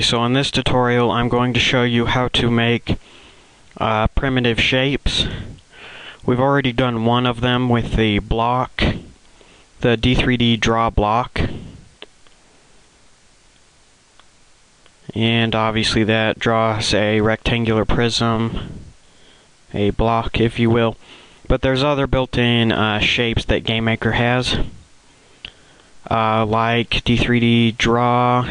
So in this tutorial I'm going to show you how to make primitive shapes. We've already done one of them with the block, the D3D draw block, and obviously that draws a rectangular prism, a block if you will, but there's other built-in shapes that GameMaker has, like D3D draw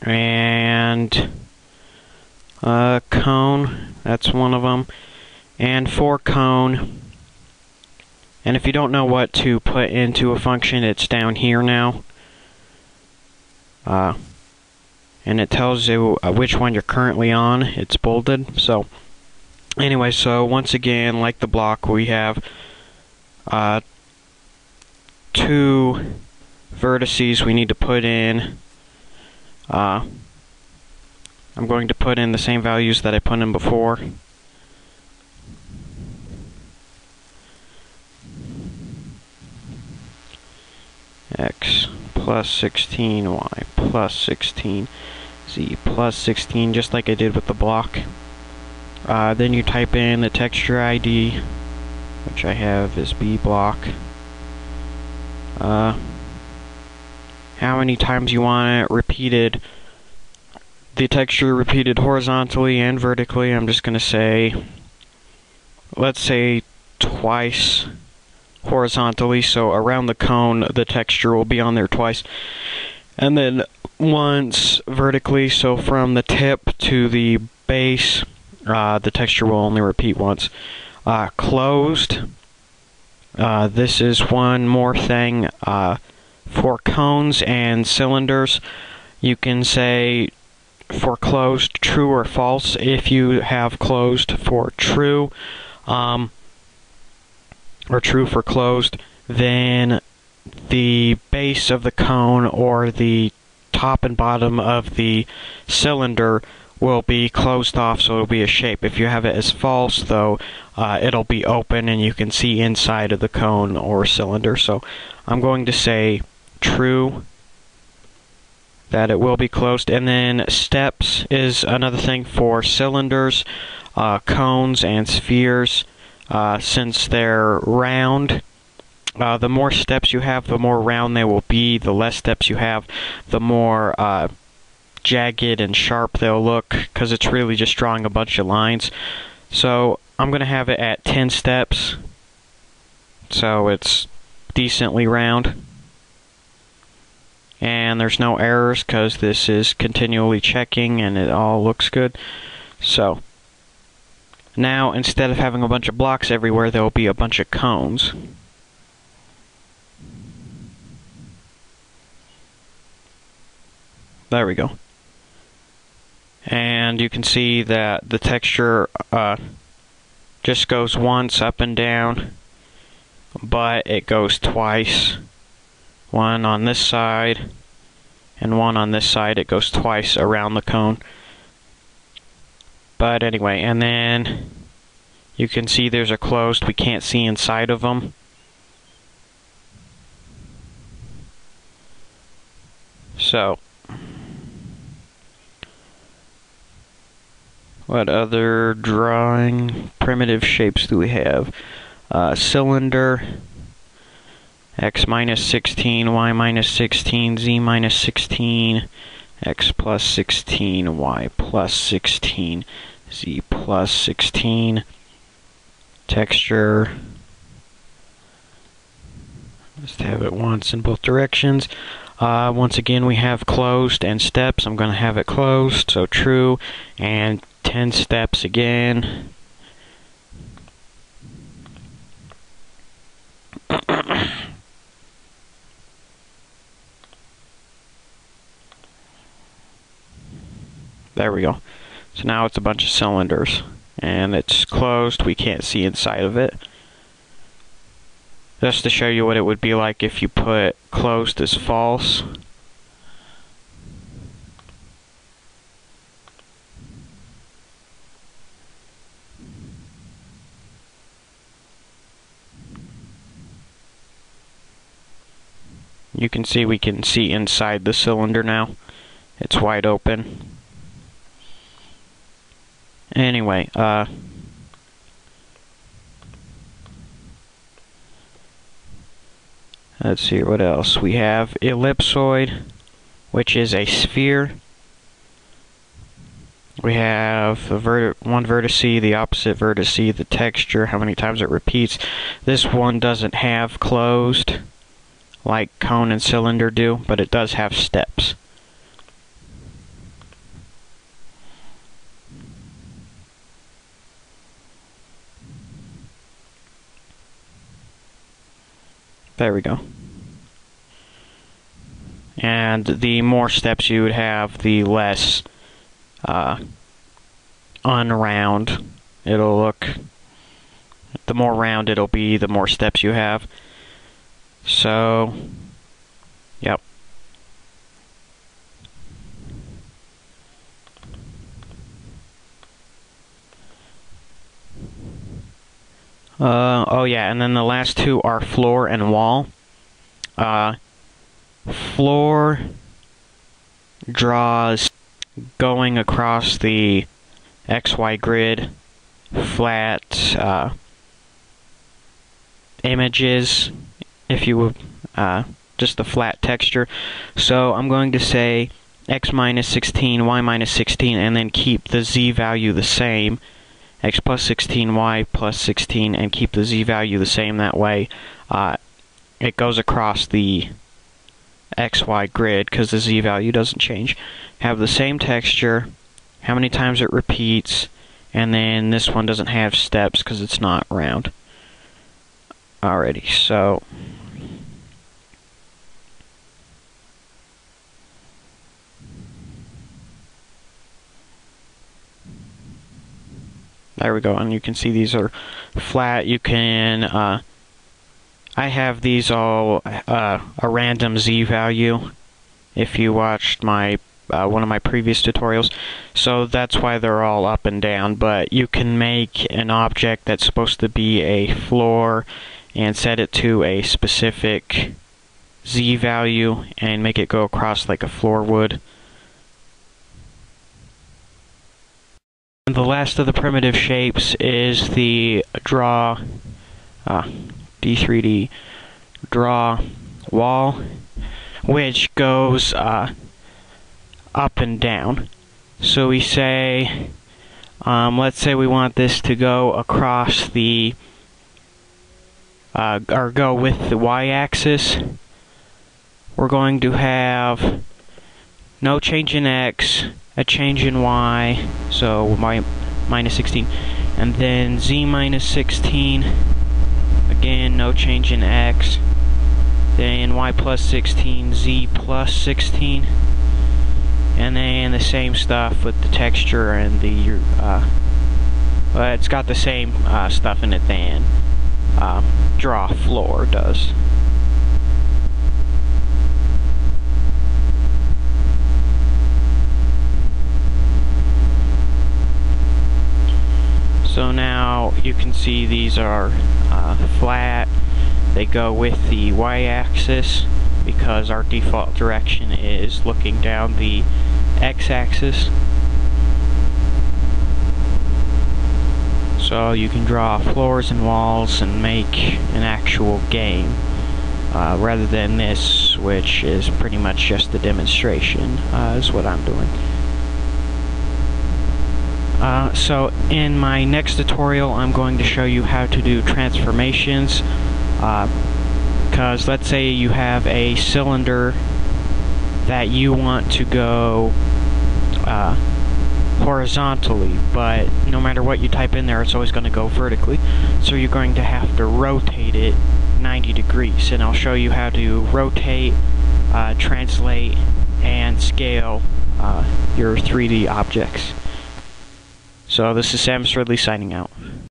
and cone, that's one of them, and for cone. And if you don't know what to put into a function, it's down here now, and it tells you which one you're currently on. It's bolded. So anyway, so once again, like the block, we have two vertices we need to put in. I'm going to put in the same values that I put in before. X plus 16, Y plus 16, Z plus 16, just like I did with the block. Then you type in the texture ID, which I have is B block. How many times you want it repeated, the texture repeated horizontally and vertically. I'm just going to say, let's say twice horizontally, so around the cone the texture will be on there twice, and then once vertically, so from the tip to the base the texture will only repeat once. Closed, this is one more thing. For cones and cylinders, you can say for closed true or false. If you have closed for true, or true for closed, then the base of the cone or the top and bottom of the cylinder will be closed off, so it'll be a shape. If you have it as false, though, it'll be open and you can see inside of the cone or cylinder. So I'm going to say true, that it will be closed. And then steps is another thing for cylinders, cones, and spheres. Since they're round, the more steps you have, the more round they will be. The less steps you have, the more jagged and sharp they'll look, because it's really just drawing a bunch of lines. So I'm going to have it at 10 steps, so it's decently round. And there's no errors because this is continually checking and it all looks good. So now, instead of having a bunch of blocks everywhere, there will be a bunch of cones. There we go. And you can see that the texture just goes once up and down, but it goes twice. One on this side and one on this side. It goes twice around the cone. But anyway, and then you can see there's a closed. We can't see inside of them. So what other drawing primitive shapes do we have? Cylinder, X minus 16, Y minus 16, Z minus 16, X plus 16, Y plus 16, Z plus 16. Texture, just have it once in both directions. Once again, we have closed and steps. I'm going to have it closed, so true, and 10 steps again. There we go. So now it's a bunch of cylinders, and it's closed. We can't see inside of it. Just to show you what it would be like if you put closed as false. You can see inside the cylinder now. It's wide open. Anyway, let's see what else. We have ellipsoid, which is a sphere. We have one vertice, the opposite vertice, the texture, how many times it repeats. This one doesn't have closed like cone and cylinder do, but it does have steps. There we go. And the more steps you would have, the less unround it'll look. The more round it'll be, the more steps you have. So, yep. Oh yeah, and then the last two are floor and wall. Floor draws going across the XY grid, flat images, if you would, just the flat texture. So I'm going to say x minus 16, y minus 16, and then keep the z value the same. X plus 16, y plus 16, and keep the z value the same. That way it goes across the XY grid because the z value doesn't change. Have the same texture, how many times it repeats, and then this one doesn't have steps because it's not round. Alrighty, so there we go, and you can see these are flat. You can I have these all a random z value if you watched my one of my previous tutorials, so that's why they're all up and down. But you can make an object that's supposed to be a floor and set it to a specific z value and make it go across like a floor would. And the last of the primitive shapes is the draw D3D draw wall, which goes up and down. So we say, let's say we want this to go across the or go with the y-axis. We're going to have no change in x, a change in y, so y minus 16, and then z minus 16. Again, no change in x. Then y plus 16, z plus 16. And then the same stuff with the texture and the, it's got the same stuff in it than draw floor does. So now you can see these are flat. They go with the y-axis because our default direction is looking down the x-axis. So you can draw floors and walls and make an actual game rather than this, which is pretty much just a demonstration, is what I'm doing. So in my next tutorial I'm going to show you how to do transformations, because let's say you have a cylinder that you want to go horizontally, but no matter what you type in there it's always going to go vertically, so you're going to have to rotate it 90 degrees, and I'll show you how to rotate, translate, and scale your 3D objects. So this is Sam Ridley signing out.